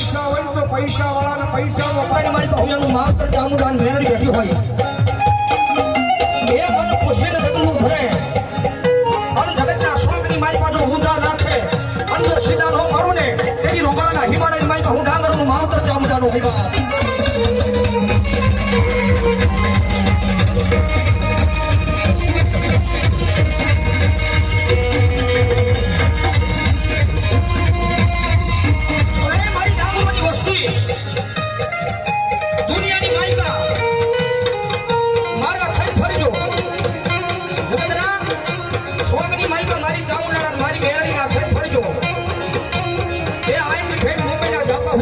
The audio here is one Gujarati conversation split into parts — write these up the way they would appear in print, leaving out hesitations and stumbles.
પૈસા હોય તો પૈસા વાળાને પૈસા મારી ભાવનું માવતર ચામુંડાને મેરડી બેઠી હોય એ મને ખુશીને રગનું ભરે અને જગતના સ્વર્ગની મારી પાછો ઊંધા નાખે અંદર સીધા નો મારું ને તેની રોગાના હિમાલયની મારી હું ડાંગરનું માવતર ચામુંડાનો હોય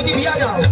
સુધી બિયા જાઓ